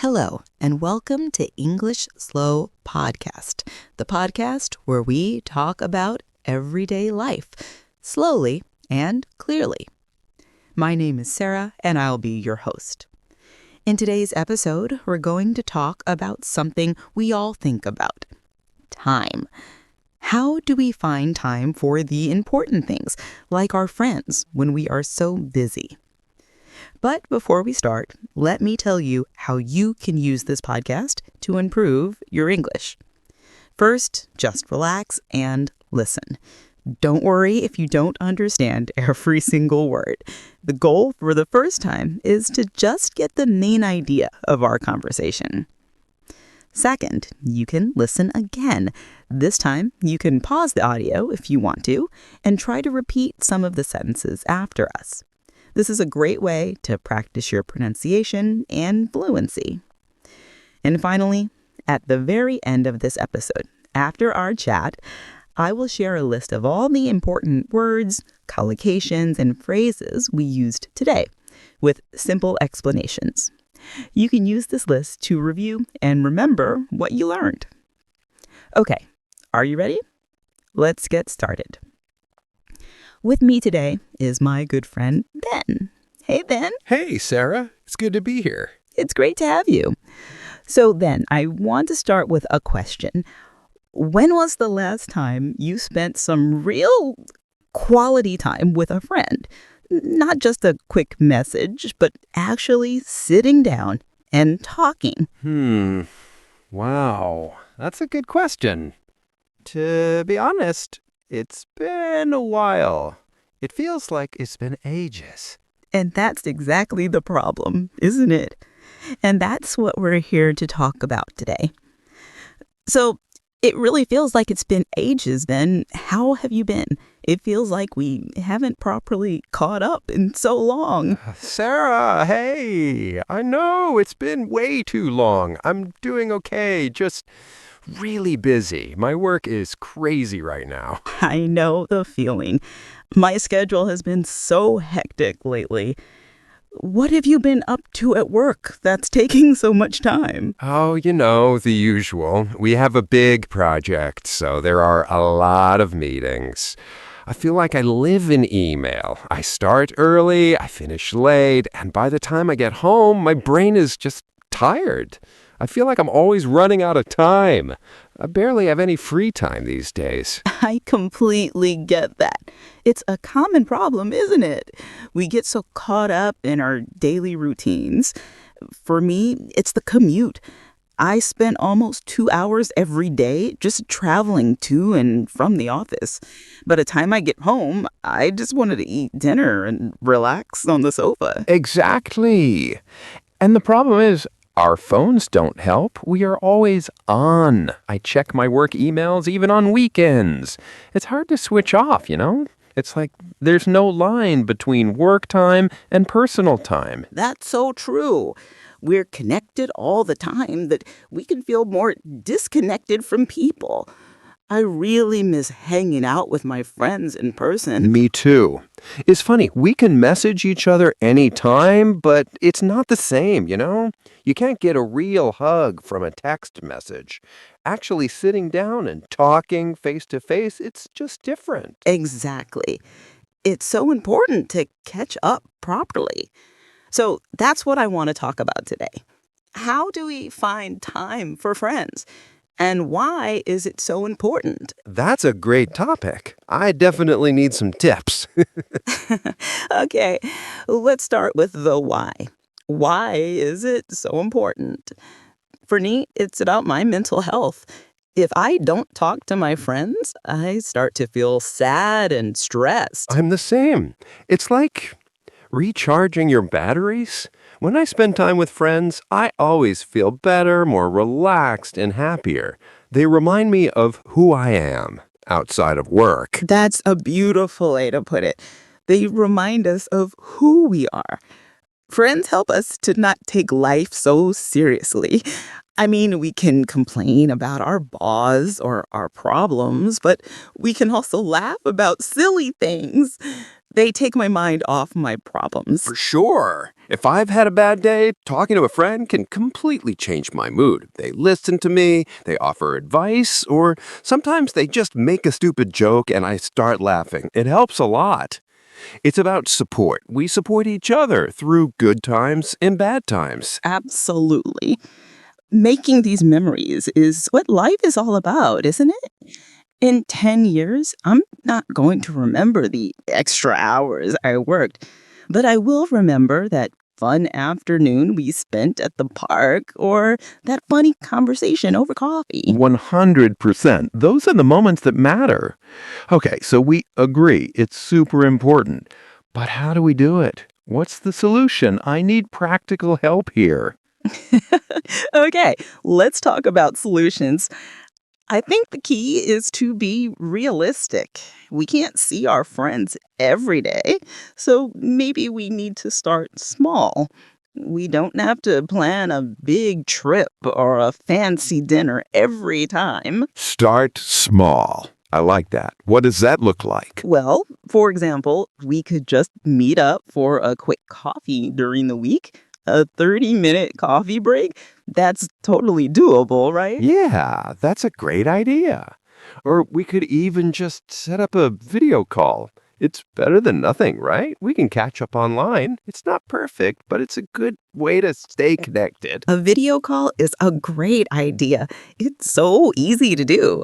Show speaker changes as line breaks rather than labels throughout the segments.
Hello, and welcome to English Slow Podcast, the podcast where we talk about everyday life, slowly and clearly. My name is Sarah, and I'll be your host. In today's episode, we're going to talk about something we all think about: time. How do we find time for the important things, like our friends, when we are so busy? But before we start, let me tell you how you can use this podcast to improve your English. First, just relax and listen. Don't worry if you don't understand every single word. The goal for the first time is to just get the main idea of our conversation. Second, you can listen again. This time, you can pause the audio if you want to and try to repeat some of the sentences after us. This is a great way to practice your pronunciation and fluency. And finally, at the very end of this episode, after our chat, I will share a list of all the important words, collocations, and phrases we used today, with simple explanations. You can use this list to review and remember what you learned. Okay, are you ready? Let's get started. With me today is my good friend, Ben. Hey, Ben.
Hey, Sarah. It's good to be here.
It's great to have you. So, Ben, I want to start with a question. When was the last time you spent some real quality time with a friend? Not just a quick message, but actually sitting down and talking.
Wow. That's a good question. To be honest, it's been a while. It feels like it's been ages.
And that's exactly the problem, isn't it? And that's what we're here to talk about today. So it really feels like it's been ages, Ben. How have you been? It feels like we haven't properly caught up in so long.
Sarah, hey. I know it's been way too long. I'm doing okay. Just really busy. My work is crazy right now.
I know the feeling. My schedule has been so hectic lately. What have you been up to at work that's taking so much time?
Oh, you know, the usual. We have a big project, so there are a lot of meetings. I feel like I live in email. I start early, I finish late, and by the time I get home, my brain is just tired. I feel like I'm always running out of time. I barely have any free time these days.
I completely get that. It's a common problem, isn't it? We get so caught up in our daily routines. For me, it's the commute. I spend almost 2 hours every day just traveling to and from the office. By the time I get home, I just wanted to eat dinner and relax on the sofa.
Exactly. And the problem is, our phones don't help. We are always on. I check my work emails even on weekends. It's hard to switch off, you know? It's like there's no line between work time and personal time.
That's so true. We're connected all the time that we can feel more disconnected from people. I really miss hanging out with my friends in person.
Me too. It's funny, we can message each other anytime, but it's not the same, you know? You can't get a real hug from a text message. Actually sitting down and talking face to face, it's just different.
Exactly. It's so important to catch up properly. So that's what I want to talk about today. How do we find time for friends? And why is it so important?
That's a great topic. I definitely need some tips.
Okay, let's start with the why. Why is it so important? For me, it's about my mental health. If I don't talk to my friends, I start to feel sad and stressed.
I'm the same. It's like recharging your batteries. When I spend time with friends, I always feel better, more relaxed, and happier. They remind me of who I am outside of work.
That's a beautiful way to put it. They remind us of who we are. Friends help us to not take life so seriously. I mean, we can complain about our boss or our problems, but we can also laugh about silly things. They take my mind off my problems.
For sure. If I've had a bad day, talking to a friend can completely change my mood. They listen to me, they offer advice, or sometimes they just make a stupid joke and I start laughing. It helps a lot. It's about support. We support each other through good times and bad times.
Absolutely. Making these memories is what life is all about, isn't it? In 10 years, I'm not going to remember the extra hours I worked, but I will remember that fun afternoon we spent at the park or that funny conversation over coffee.
100%. Those are the moments that matter. Okay, so we agree it's super important. But how do we do it? What's the solution? I need practical help here.
Okay, let's talk about solutions. I think the key is to be realistic. We can't see our friends every day, so maybe we need to start small. We don't have to plan a big trip or a fancy dinner every time.
Start small. I like that. What does that look like?
Well, for example, we could just meet up for a quick coffee during the week. A 30-minute coffee break? That's totally doable, right?
Yeah, that's a great idea. Or we could even just set up a video call. It's better than nothing, right? We can catch up online. It's not perfect, but it's a good way to stay connected.
A video call is a great idea. It's so easy to do.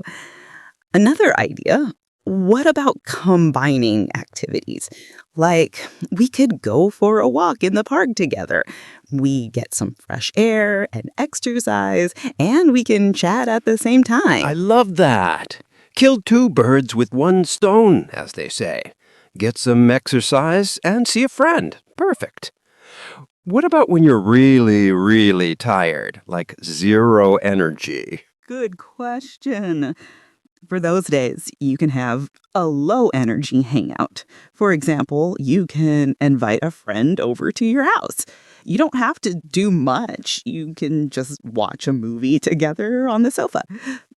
Another idea, what about combining activities? Like, we could go for a walk in the park together. We get some fresh air and exercise, and we can chat at the same time.
I love that. Kill two birds with one stone, as they say. Get some exercise and see a friend. Perfect. What about when you're really, really tired, like zero energy?
Good question. For those days, you can have a low energy hangout. For example, you can invite a friend over to your house. You don't have to do much. You can just watch a movie together on the sofa.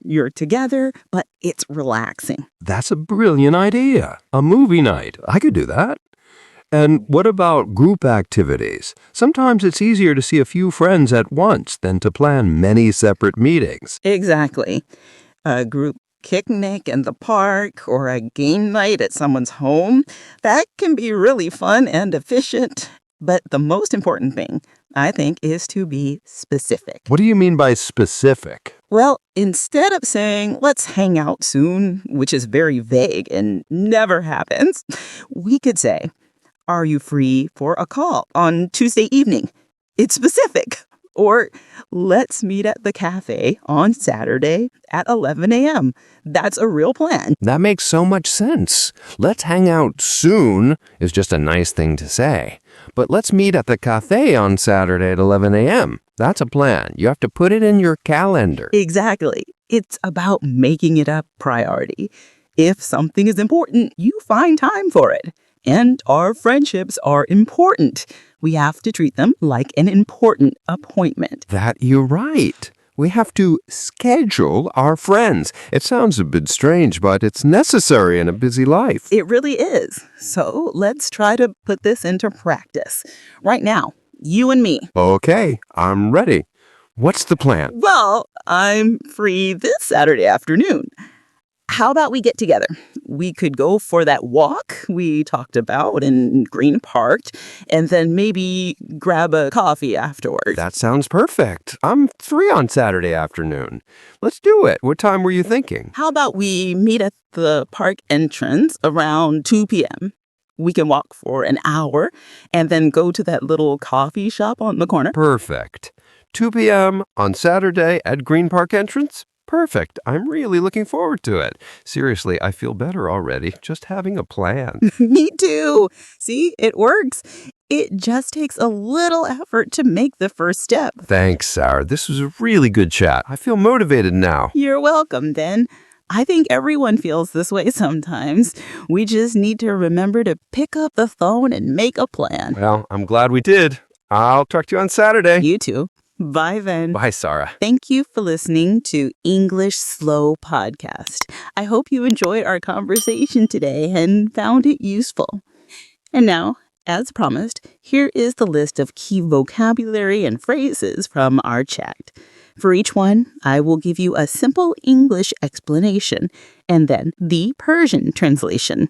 You're together, but it's relaxing.
That's a brilliant idea. A movie night. I could do that. And what about group activities? Sometimes it's easier to see a few friends at once than to plan many separate meetings.
Exactly. A group picnic in the park or a game night at someone's home, that can be really fun and efficient. But the most important thing, I think, is to be specific.
What do you mean by specific?
Well, instead of saying, let's hang out soon, which is very vague and never happens, we could say, are you free for a call on Tuesday evening? It's specific. Or let's meet at the cafe on Saturday at 11 a.m. That's a real plan.
That makes so much sense. Let's hang out soon is just a nice thing to say. But let's meet at the cafe on Saturday at 11 a.m. That's a plan. You have to put it in your calendar.
Exactly. It's about making it a priority. If something is important, you find time for it. And our friendships are important. We have to treat them like an important appointment.
That you're right. We have to schedule our friends. It sounds a bit strange, but it's necessary in a busy life.
It really is. So let's try to put this into practice. Right now, you and me.
Okay, I'm ready. What's the plan?
Well, I'm free this Saturday afternoon. How about we get together? We could go for that walk we talked about in Green Park, and then maybe grab a coffee afterwards.
That sounds perfect. I'm free on Saturday afternoon. Let's do it. What time were you thinking?
How about we meet at the park entrance around 2 p.m.? We can walk for an hour and then go to that little coffee shop on the corner.
Perfect. 2 p.m. on Saturday at Green Park entrance? Perfect. I'm really looking forward to it. Seriously, I feel better already just having a plan.
Me too. See, it works. It just takes a little effort to make the first step.
Thanks, Zahra. This was a really good chat. I feel motivated now.
You're welcome, Ben. I think everyone feels this way sometimes. We just need to remember to pick up the phone and make a plan.
Well, I'm glad we did. I'll talk to you on Saturday.
You too. Bye, then.
Bye, Zahra.
Thank you for listening to English Slow Podcast. I hope you enjoyed our conversation today and found it useful. And now, as promised, here is the list of key vocabulary and phrases from our chat. For each one, I will give you a simple English explanation and then the Persian translation.